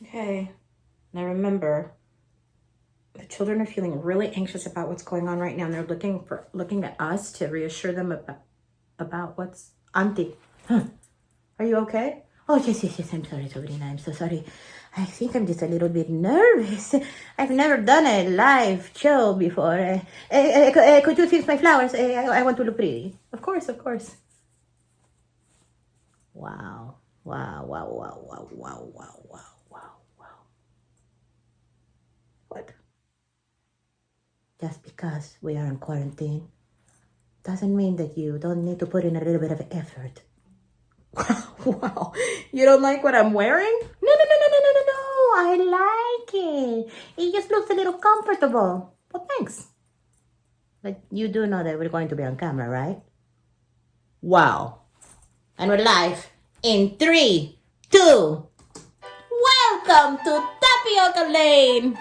Okay. Now remember, the children are feeling really anxious about what's going on right now, and they're looking at us to reassure them about what's Auntie. Huh. Are you okay? Oh, yes. I'm sorry, Sabrina. I'm so sorry. I think I'm just a little bit nervous. I've never done a live show before. Could you fix my flowers? I want to look pretty. Of course, of course. Wow. Wow, wow, wow, wow, wow, wow, wow, wow, wow. What? Just because we are in quarantine doesn't mean that you don't need to put in a little bit of effort. Wow. You don't like what I'm wearing? No. I like it. It just looks a little comfortable. Well, thanks. But you do know that we're going to be on camera, right? Wow. And we're live in 3, 2. Welcome to Tapioca Lane.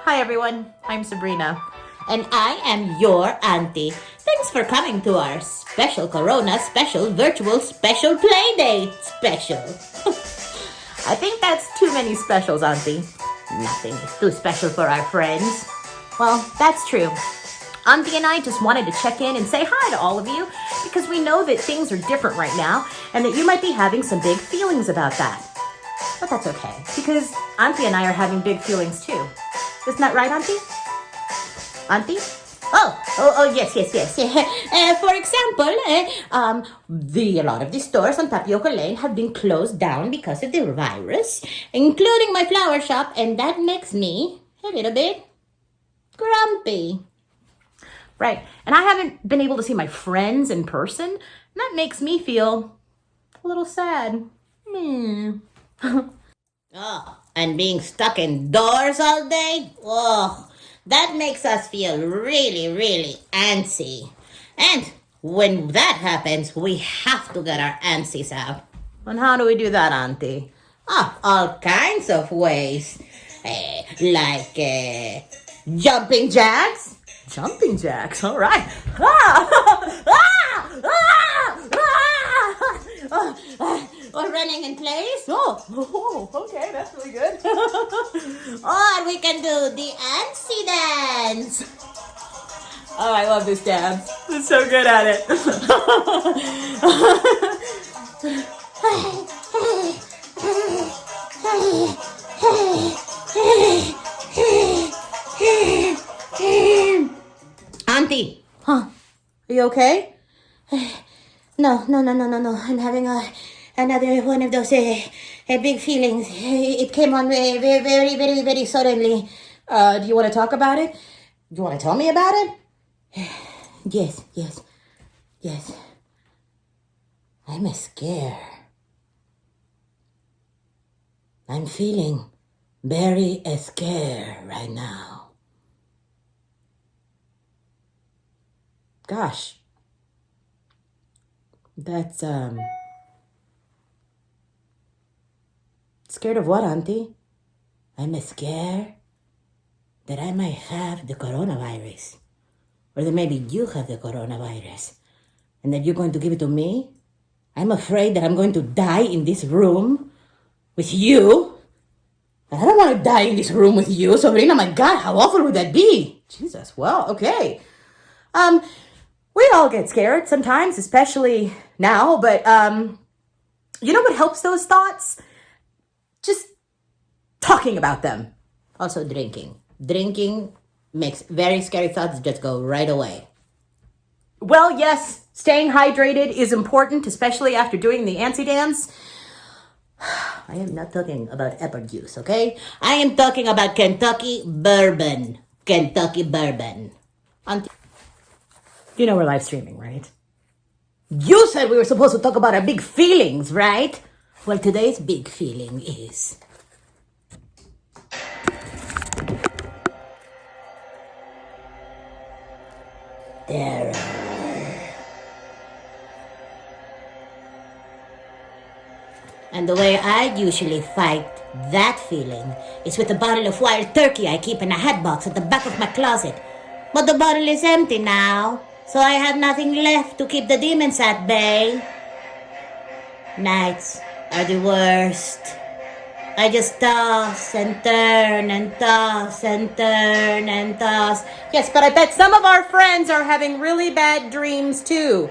Hi, everyone. I'm Sabrina. And I am your auntie. Thanks for coming to our special Corona special virtual special playdate special. I think that's too many specials, Auntie. Nothing is too special for our friends. Well, that's true. Auntie and I just wanted to check in and say hi to all of you because we know that things are different right now and that you might be having some big feelings about that. But that's okay because Auntie and I are having big feelings too. Isn't that right, Auntie? Auntie? Oh, yes. For example, a lot of the stores on Tapioca Lane have been closed down because of the virus, including my flower shop, and that makes me a little bit grumpy. Right, and I haven't been able to see my friends in person, and that makes me feel a little sad. Oh, and being stuck indoors all day? Oh, that makes us feel really, really antsy. And when that happens, we have to get our antsies out. And how do we do that, Auntie? All kinds of ways. Like jumping jacks. Jumping jacks, all right. Or running in place. Okay, that's really good. Or we can do the antsy dance. Oh, I love this dance. I'm so good at it. Auntie, are you okay? No. I'm having another one of those big feelings. It came on very suddenly. Do you want to talk about it? Do you want to tell me about it? Yes. I'm scared. I'm feeling very scared right now. Gosh. That's, Scared of what, Auntie? I'm scared that I might have the coronavirus. Or that maybe you have the coronavirus. And that you're going to give it to me? I'm afraid that I'm going to die in this room with you. And I don't want to die in this room with you, Sabrina. My God, how awful would that be? Jesus, well, okay. We all get scared sometimes, especially now, but you know what helps those thoughts? Just talking about them. Also drinking. Drinking makes very scary thoughts just go right away. Well, yes, staying hydrated is important, especially after doing the antsy dance. I am not talking about apple juice, okay? I am talking about Kentucky bourbon. Kentucky bourbon. You know we're live streaming, right? You said we were supposed to talk about our big feelings, right? Well, today's big feeling is... terror. And the way I usually fight that feeling is with a bottle of wild turkey I keep in a hat box at the back of my closet. But the bottle is empty now, so I have nothing left to keep the demons at bay. Nights are the worst. I just toss and turn and toss and turn and toss. Yes, but I bet some of our friends are having really bad dreams too.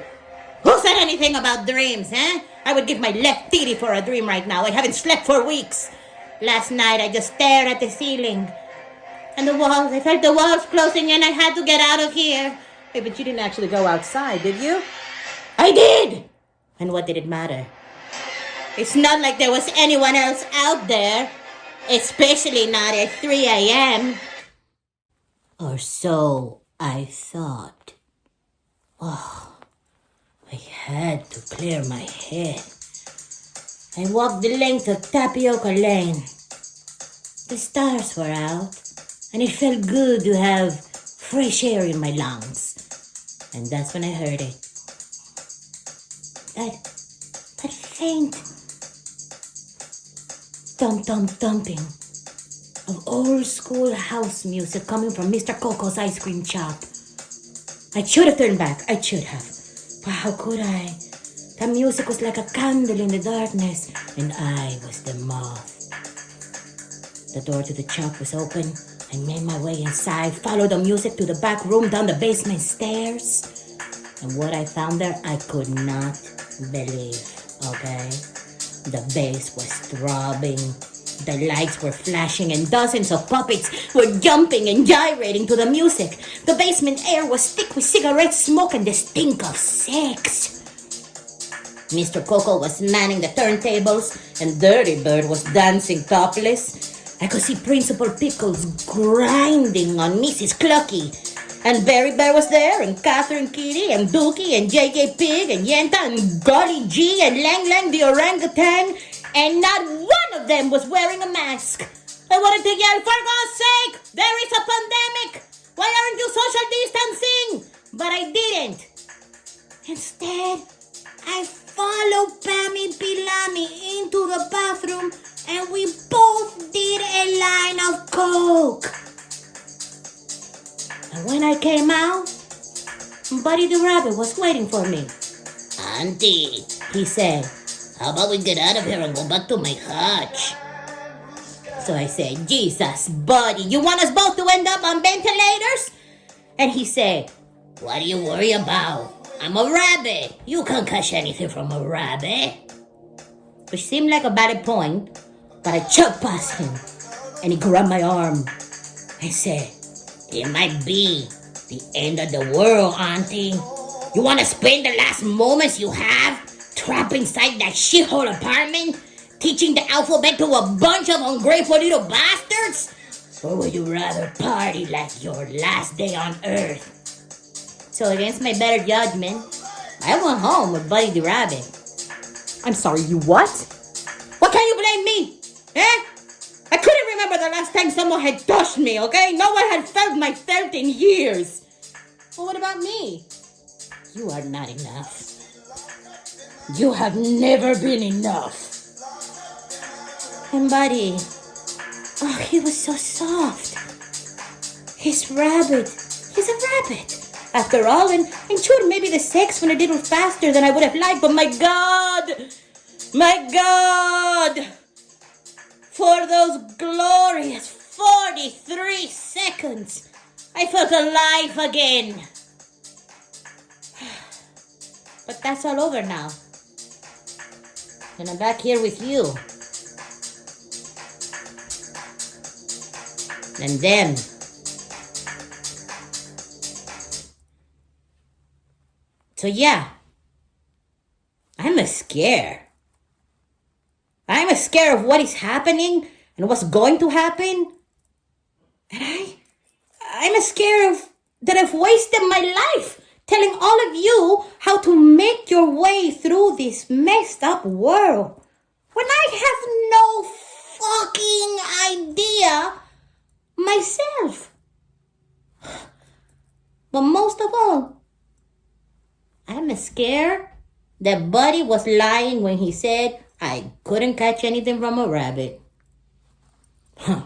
Who said anything about dreams, eh? I would give my left titty for a dream right now. I haven't slept for weeks. Last night I just stared at the ceiling. And the walls, I felt the walls closing in. I had to get out of here. Hey, but you didn't actually go outside, did you? I did! And what did it matter? It's not like there was anyone else out there. Especially not at 3 a.m. Or so I thought. Oh, I had to clear my head. I walked the length of Tapioca Lane. The stars were out, and it felt good to have fresh air in my lungs. And that's when I heard it. That faint thumping of old school house music coming from Mr. Coco's ice cream shop. I should have turned back. I should have. But how could I? The music was like a candle in the darkness, and I was the moth. The door to the shop was open. I made my way inside, followed the music to the back room, down the basement stairs. And what I found there, I could not believe, okay? The bass was throbbing, the lights were flashing, and dozens of puppets were jumping and gyrating to the music. The basement air was thick with cigarette smoke and the stink of sex. Mr. Coco was manning the turntables, and Dirty Bird was dancing topless. I could see Principal Pickles grinding on Mrs. Clucky. And Berry Bear was there, and Catherine Kitty, and Dookie, and JJ Pig, and Yenta, and Golly G, and Lang Lang the orangutan, and not one of them was wearing a mask. I wanted to yell, for God's sake, there is a pandemic! Why aren't you social distancing? But I didn't. Instead, I followed Pammy Pilami into the bathroom, and we both did a line of coke. And when I came out, Buddy the Rabbit was waiting for me. Auntie, he said, how about we get out of here and go back to my hutch? So I said, Jesus, Buddy, you want us both to end up on ventilators? And he said, what do you worry about? I'm a rabbit. You can't catch anything from a rabbit. Which seemed like a valid point, but I chugged past him, and he grabbed my arm and said, it might be the end of the world, Auntie. You want to spend the last moments you have trapped inside that shithole apartment, teaching the alphabet to a bunch of ungrateful little bastards? Or would you rather party like your last day on Earth? So against my better judgment, I went home with Buddy the Rabbit. I'm sorry, you what? What can you blame me? Eh? I couldn't remember the last time someone had touched me, okay? No one had felt my felt in years. Well, what about me? You are not enough. You have never been enough. And Buddy, oh, he was so soft. He's a rabbit. After all, and sure, maybe the sex went a little faster than I would have liked, but my God, for those glorious 43 seconds, I felt alive again. But that's all over now. And I'm back here with you. And them. So yeah, I'm scared. I'm scared of what is happening and what's going to happen. And I'm scared of that I've wasted my life telling all of you how to make your way through this messed up world when I have no fucking idea myself. But most of all, I'm scared that Buddy was lying when he said I couldn't catch anything from a rabbit. Huh.